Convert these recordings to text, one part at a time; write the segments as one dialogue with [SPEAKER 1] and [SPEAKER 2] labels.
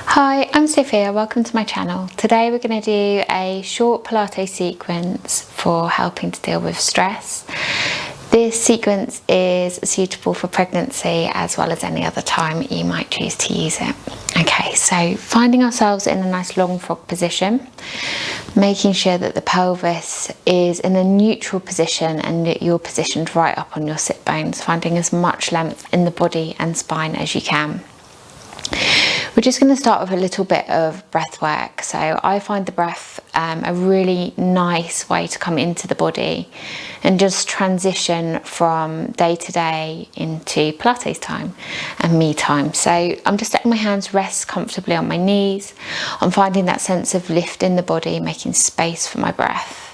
[SPEAKER 1] Hi, I'm Sophia, welcome to my channel. Today we're going to do a short Pilates sequence for helping to deal with stress. This sequence is suitable for pregnancy as well as any other time you might choose to use it. Okay, so finding ourselves in a nice long frog position, making sure that the pelvis is in a neutral position and that you're positioned right up on your sit bones, finding as much length in the body and spine as you can. We're just going to start with a little bit of breath work. So I find the breath a really nice way to come into the body and just transition from day to day into Pilates time and me time. So I'm just letting my hands rest comfortably on my knees. I'm finding that sense of lift in the body, making space for my breath.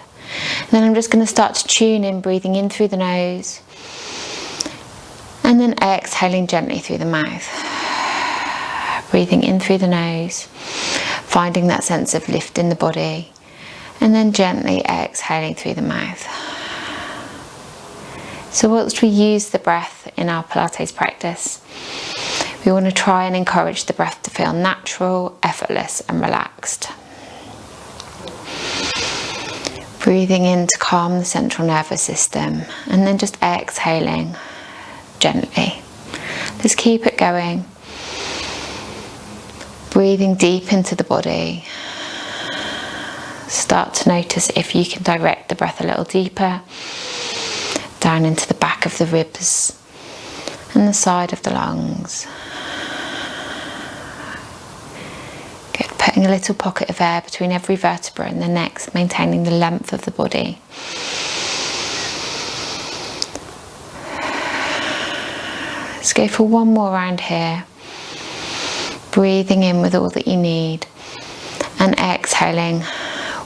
[SPEAKER 1] And then I'm just going to start to tune in, breathing in through the nose and then exhaling gently through the mouth. Breathing in through the nose, finding that sense of lift in the body, and then gently exhaling through the mouth. So whilst we use the breath in our Pilates practice, we want to try and encourage the breath to feel natural, effortless and relaxed. Breathing in to calm the central nervous system, and then just exhaling gently. Just keep it going. Breathing deep into the body. Start to notice if you can direct the breath a little deeper, down into the back of the ribs and the side of the lungs. Good, putting a little pocket of air between every vertebra and the next, maintaining the length of the body. Let's go for one more round here. Breathing in with all that you need and exhaling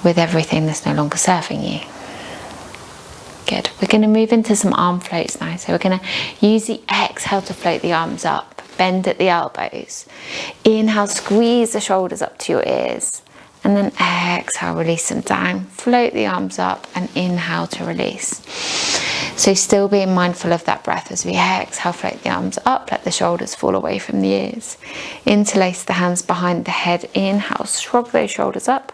[SPEAKER 1] with everything that's no longer serving you. Good. We're going to move into some arm floats now. So we're going to use the exhale to float the arms up, bend at the elbows. Inhale, squeeze the shoulders up to your ears. And then exhale, release them down. Float the arms up and inhale to release. So still being mindful of that breath as we exhale, float the arms up, let the shoulders fall away from the ears. Interlace the hands behind the head. Inhale, shrug those shoulders up.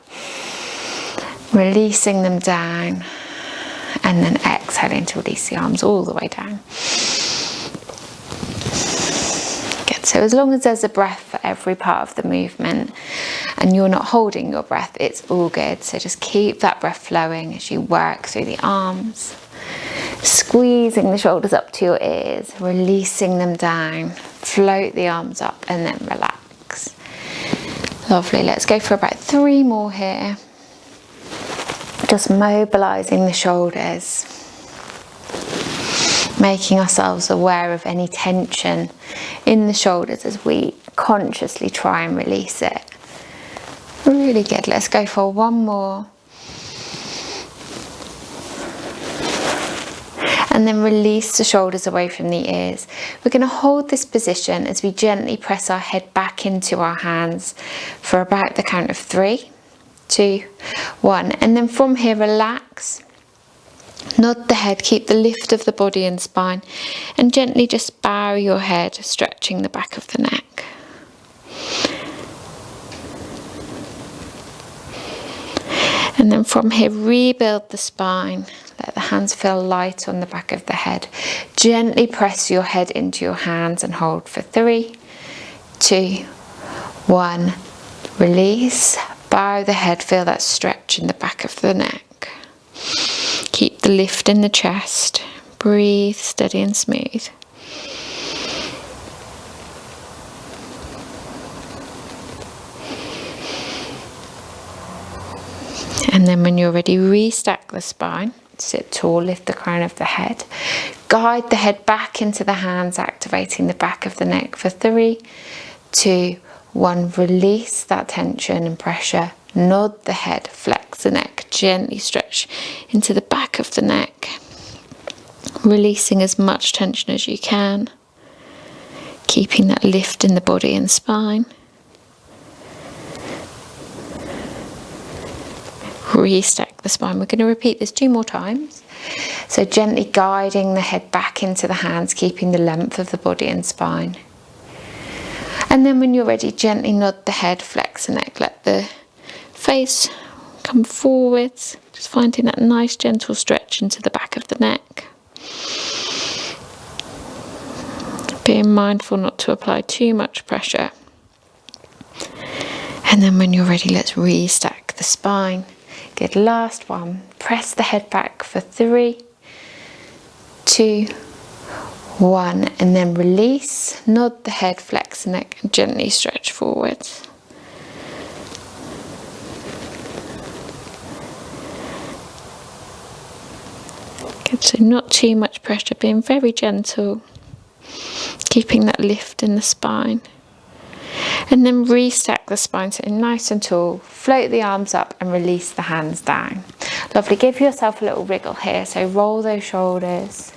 [SPEAKER 1] Releasing them down. And then exhaling to release the arms all the way down. Good. So as long as there's a breath for every part of the movement and you're not holding your breath, it's all good. So just keep that breath flowing as you work through the arms. Squeezing the shoulders up to your ears, releasing them down, float the arms up and then relax. Lovely, let's go for about 3 more here. Just mobilizing the shoulders, making ourselves aware of any tension in the shoulders as we consciously try and release it. Really good, let's go for one more. And then release the shoulders away from the ears. We're going to hold this position as we gently press our head back into our hands for about the count of 3, 2, 1. And then from here, relax. Nod the head, keep the lift of the body and spine. And gently just bow your head, stretching the back of the neck. And then from here, rebuild the spine. Let the hands feel light on the back of the head. Gently press your head into your hands and hold for 3, 2, 1. Release. Bow the head. Feel that stretch in the back of the neck. Keep the lift in the chest. Breathe steady and smooth. And then when you're ready, restack the spine. Sit tall, lift the crown of the head. Guide the head back into the hands, activating the back of the neck for 3, 2, 1. Release that tension and pressure. Nod the head, flex the neck, gently stretch into the back of the neck. Releasing as much tension as you can. Keeping that lift in the body and spine. Restack the spine. We're going to repeat this 2 more times. So gently guiding the head back into the hands, keeping the length of the body and spine. And then when you're ready, gently nod the head, flex the neck, let the face come forwards, just finding that nice gentle stretch into the back of the neck. Being mindful not to apply too much pressure. And then when you're ready, let's restack the spine. Good, last one. Press the head back for 3, 2, 1, and then release. Nod the head, flex the neck, and gently stretch forwards. Good, so not too much pressure, being very gentle, keeping that lift in the spine. And then restack the spine, sitting nice and tall. Float the arms up and release the hands down. Lovely. Give yourself a little wriggle here. So roll those shoulders.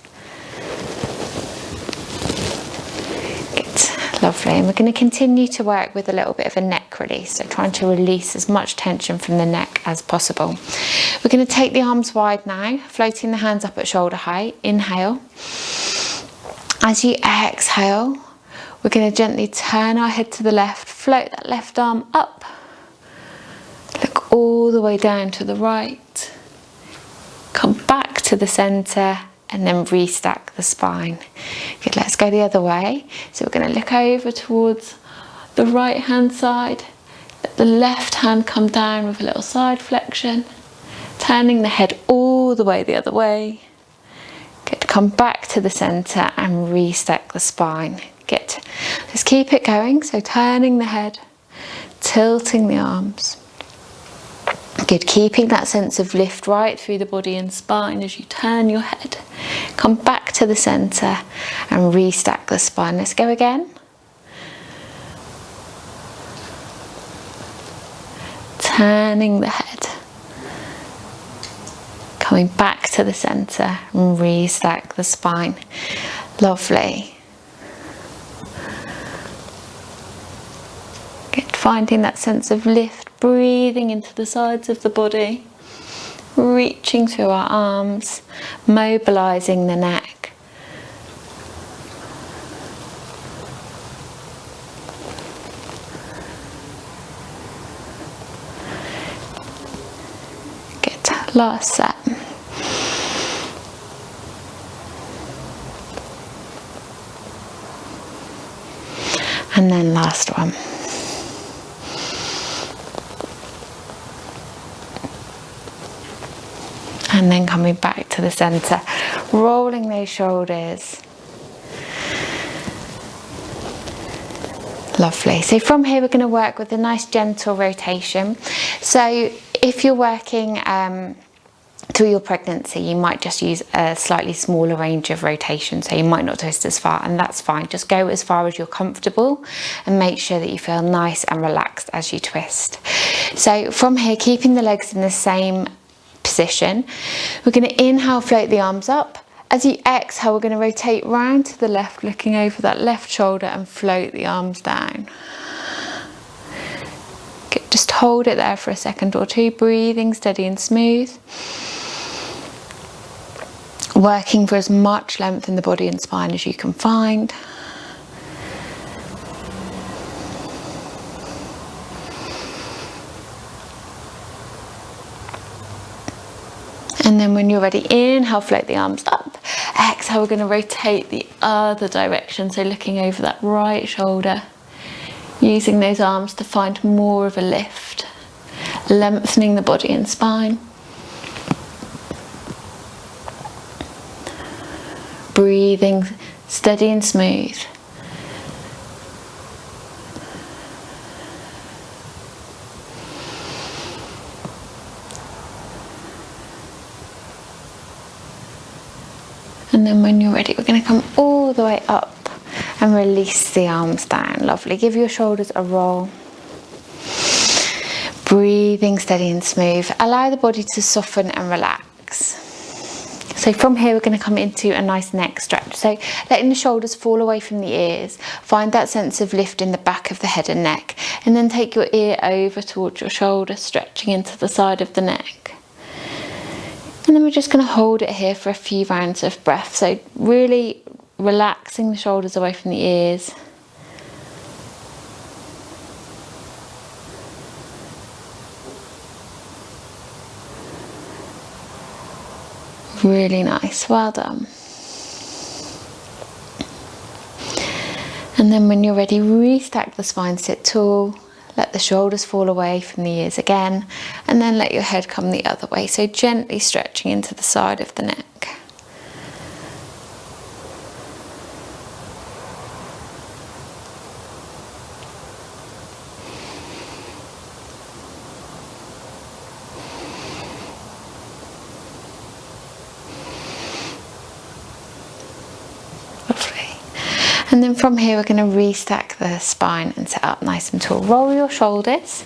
[SPEAKER 1] Good. Lovely. And we're going to continue to work with a little bit of a neck release. So trying to release as much tension from the neck as possible. We're going to take the arms wide now, floating the hands up at shoulder height. Inhale. As you exhale, we're going to gently turn our head to the left, float that left arm up, look all the way down to the right, come back to the centre, and then restack the spine. Good, let's go the other way. So we're going to look over towards the right hand side, let the left hand come down with a little side flexion, turning the head all the way the other way. Good, come back to the centre and restack the spine. Good. Let's keep it going. So turning the head, tilting the arms. Good. Keeping that sense of lift right through the body and spine as you turn your head. Come back to the centre and restack the spine. Let's go again. Turning the head. Coming back to the centre and restack the spine. Lovely. Good. Finding that sense of lift, breathing into the sides of the body, reaching through our arms, mobilising the neck. Good. Last set. And then last one. And then coming back to the centre, rolling those shoulders. Lovely. So from here we're going to work with a nice gentle rotation. So if you're working through your pregnancy, you might just use a slightly smaller range of rotation, so you might not twist as far, and that's fine. Just go as far as you're comfortable and make sure that you feel nice and relaxed as you twist. So from here, keeping the legs in the same position, we're going to inhale, float the arms up. As you exhale, we're going to rotate round to the left, looking over that left shoulder, and float the arms down. Good. Just hold it there for a second or two, breathing steady and smooth. Working for as much length in the body and spine as you can find. And then when you're ready, inhale, float the arms up. Exhale, we're going to rotate the other direction, so looking over that right shoulder, using those arms to find more of a lift, lengthening the body and spine. Breathing steady and smooth. And then when you're ready, we're going to come all the way up and release the arms down. Lovely. Give your shoulders a roll. Breathing steady and smooth. Allow the body to soften and relax. So from here, we're going to come into a nice neck stretch. So letting the shoulders fall away from the ears. Find that sense of lift in the back of the head and neck. And then take your ear over towards your shoulder, stretching into the side of the neck. And then we're just going to hold it here for a few rounds of breath. So really relaxing the shoulders away from the ears. Really nice, well done. And then when you're ready, restack the spine, sit tall, let the shoulders fall away from the ears again, and then let your head come the other way, so gently stretching into the side of the neck. And then from here we're going to restack the spine and sit up nice and tall. Roll your shoulders.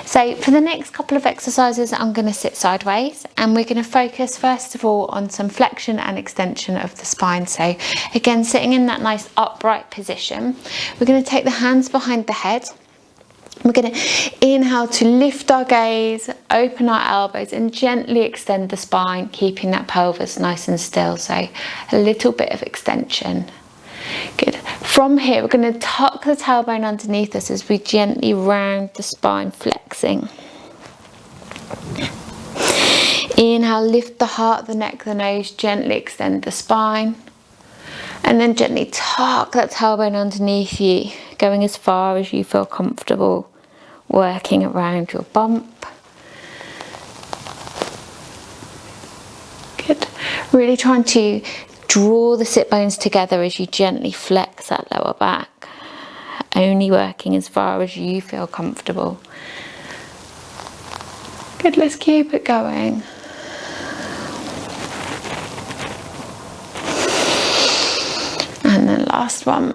[SPEAKER 1] So for the next couple of exercises I'm going to sit sideways, and we're going to focus first of all on some flexion and extension of the spine. So again, sitting in that nice upright position, we're going to take the hands behind the head. We're going to inhale to lift our gaze, open our elbows and gently extend the spine, keeping that pelvis nice and still. So a little bit of extension. Good. From here, we're going to tuck the tailbone underneath us as we gently round the spine, flexing. Inhale, lift the heart, the neck, the nose, gently extend the spine. And then gently tuck that tailbone underneath you, going as far as you feel comfortable, working around your bump. Good. Really trying to draw the sit bones together as you gently flex that lower back, only working as far as you feel comfortable. Good, let's keep it going. And then last one,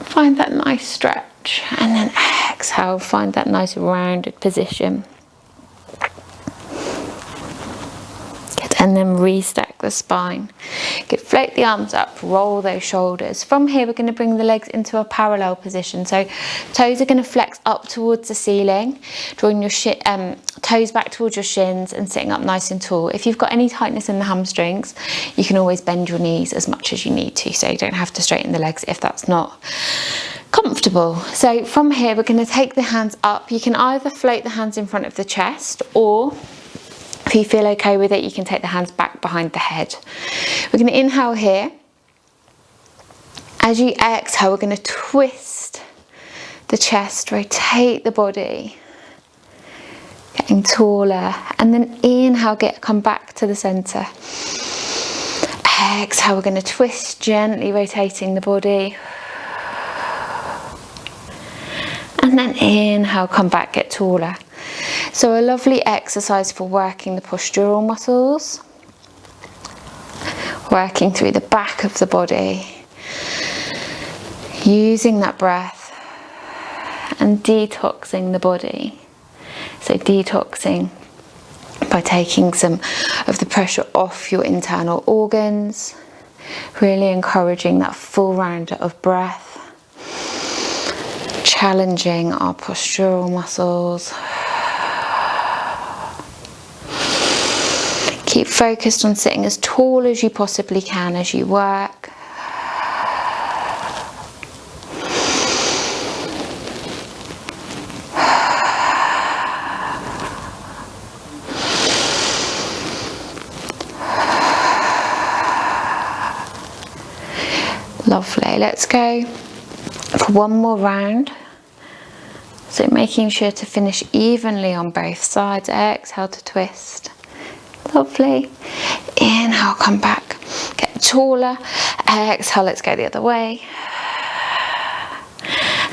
[SPEAKER 1] find that nice stretch, and then exhale, find that nice rounded position. And then restack the spine. Good, float the arms up, roll those shoulders. From here, we're going to bring the legs into a parallel position. So toes are going to flex up towards the ceiling, drawing your toes back towards your shins and sitting up nice and tall. If you've got any tightness in the hamstrings, you can always bend your knees as much as you need to. So you don't have to straighten the legs if that's not comfortable. So from here, we're going to take the hands up. You can either float the hands in front of the chest, or if you feel okay with it, you can take the hands back behind the head. We're going to inhale here. As you exhale, we're going to twist the chest, rotate the body, getting taller. And then inhale, come back to the center. Exhale, we're going to twist, gently rotating the body. And then inhale, come back, get taller. So a lovely exercise for working the postural muscles, working through the back of the body, using that breath and detoxing the body. So detoxing by taking some of the pressure off your internal organs, really encouraging that full round of breath, challenging our postural muscles. Keep focused on sitting as tall as you possibly can as you work. Lovely, let's go for one more round. So making sure to finish evenly on both sides. Exhale to twist. Lovely. Inhale, come back, get taller. Exhale, let's go the other way.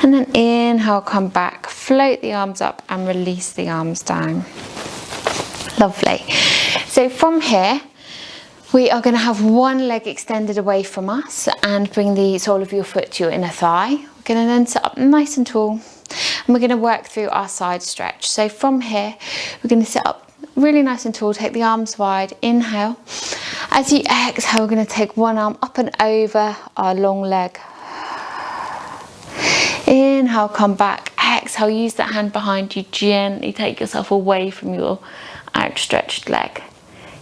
[SPEAKER 1] And then inhale, come back, float the arms up and release the arms down. Lovely. So from here, we are going to have one leg extended away from us and bring the sole of your foot to your inner thigh. We're going to then sit up nice and tall, and we're going to work through our side stretch. So from here, we're going to sit up really nice and tall, take the arms wide, inhale. As you exhale, we're going to take one arm up and over our long leg. Inhale, come back. Exhale, use that hand behind you, gently take yourself away from your outstretched leg.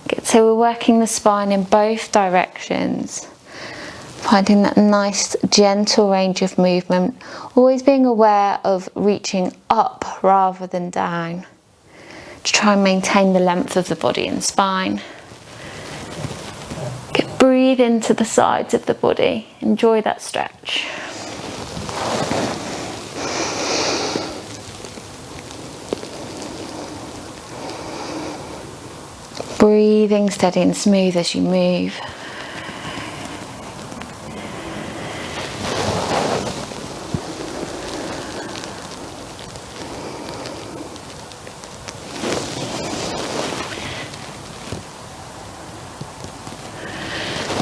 [SPEAKER 1] Good. So we're working the spine in both directions, finding that nice gentle range of movement, always being aware of reaching up rather than down, to try and maintain the length of the body and spine. Breathe into the sides of the body. Enjoy that stretch. Breathing steady and smooth as you move.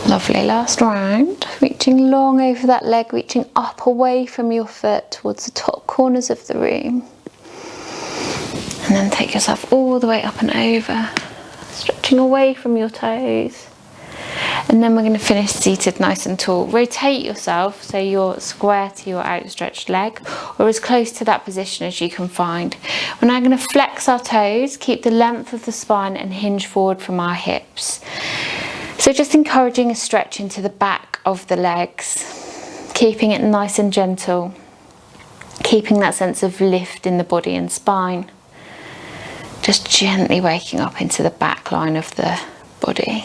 [SPEAKER 1] Lovely, last round. Reaching long over that leg, reaching up away from your foot towards the top corners of the room. And then take yourself all the way up and over, stretching away from your toes. And then we're going to finish seated nice and tall. Rotate yourself so you're square to your outstretched leg, or as close to that position as you can find. We're now going to flex our toes, keep the length of the spine and hinge forward from our hips. So just encouraging a stretch into the back of the legs, keeping it nice and gentle, keeping that sense of lift in the body and spine. Just gently waking up into the back line of the body.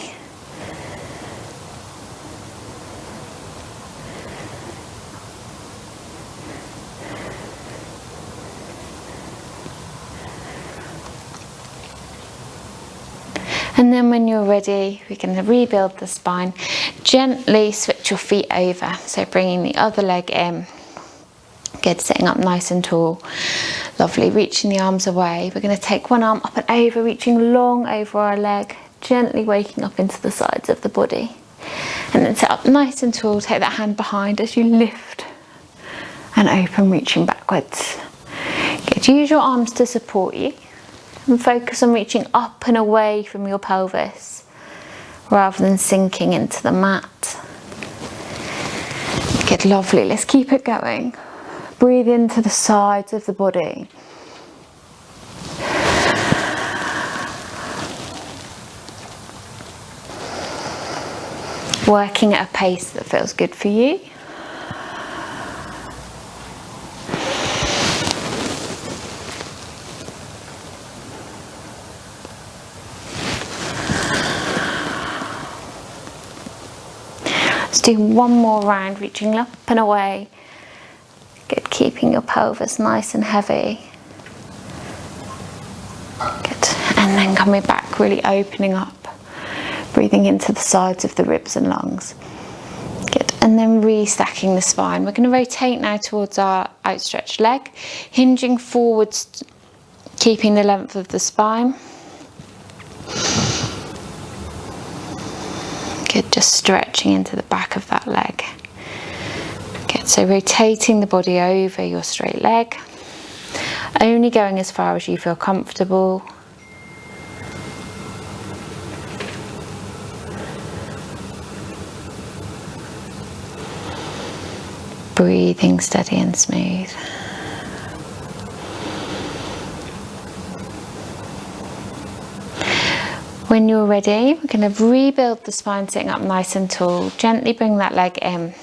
[SPEAKER 1] And then when you're ready, we're going to rebuild the spine. Gently switch your feet over, so bringing the other leg in. Good, sitting up nice and tall. Lovely, reaching the arms away. We're going to take one arm up and over, reaching long over our leg, gently waking up into the sides of the body. And then sit up nice and tall, take that hand behind as you lift and open, reaching backwards. Good, use your arms to support you. And focus on reaching up and away from your pelvis rather than sinking into the mat. Good, lovely. Let's keep it going. Breathe into the sides of the body. Working at a pace that feels good for you. Let's do one more round, reaching up and away. Good, keeping your pelvis nice and heavy. Good, and then coming back, really opening up, breathing into the sides of the ribs and lungs. Good, and then restacking the spine. We're going to rotate now towards our outstretched leg, hinging forwards, keeping the length of the spine. Good, just stretching into the back of that leg. Good, so rotating the body over your straight leg, only going as far as you feel comfortable. Breathing steady and smooth. When you're ready, we're going to rebuild the spine sitting up nice and tall. Gently bring that leg in.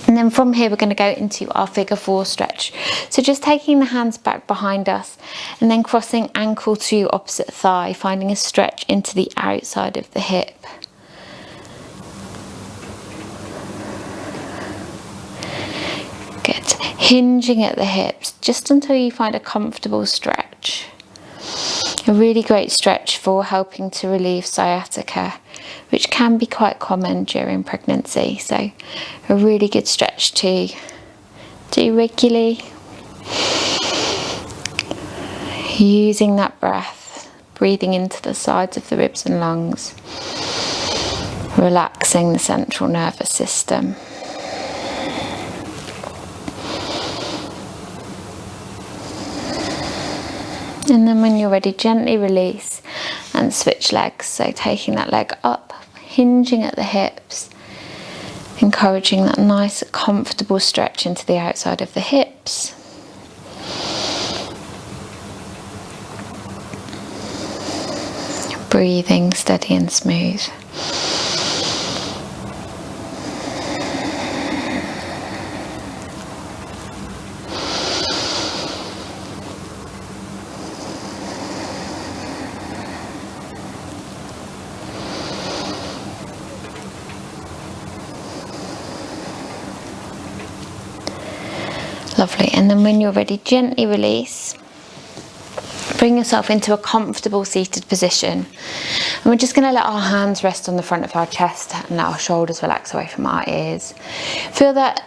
[SPEAKER 1] And then from here, we're going to go into our figure 4 stretch. So just taking the hands back behind us and then crossing ankle to opposite thigh, finding a stretch into the outside of the hip. Good. Hinging at the hips just until you find a comfortable stretch. A really great stretch for helping to relieve sciatica, which can be quite common during pregnancy. So a really good stretch to do regularly. Using that breath, breathing into the sides of the ribs and lungs, relaxing the central nervous system. And then when you're ready, gently release and switch legs. So taking that leg up, hinging at the hips, encouraging that nice, comfortable stretch into the outside of the hips. Breathing steady and smooth. Lovely, and then when you're ready, gently release. Bring yourself into a comfortable seated position. And we're just going to let our hands rest on the front of our chest and let our shoulders relax away from our ears. Feel that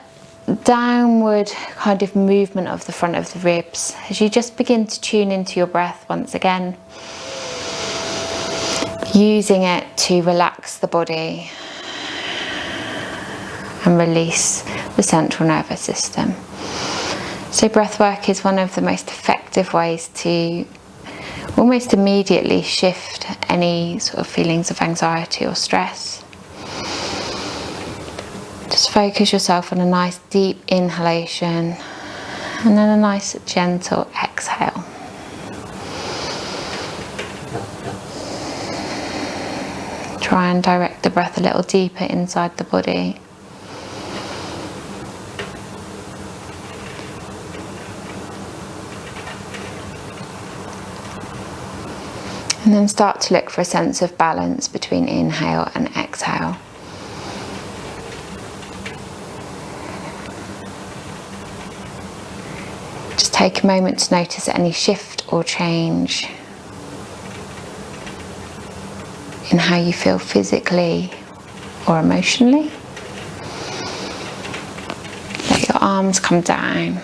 [SPEAKER 1] downward kind of movement of the front of the ribs as you just begin to tune into your breath once again, using it to relax the body and release the central nervous system. So breath work is one of the most effective ways to almost immediately shift any sort of feelings of anxiety or stress. Just focus yourself on a nice deep inhalation and then a nice gentle exhale. Try and direct the breath a little deeper inside the body. And then start to look for a sense of balance between inhale and exhale. Just take a moment to notice any shift or change in how you feel physically or emotionally. Let your arms come down.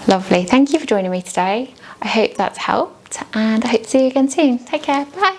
[SPEAKER 1] Lovely. Thank you for joining me today. I hope that's helped, and I hope to see you again soon. Take care. Bye.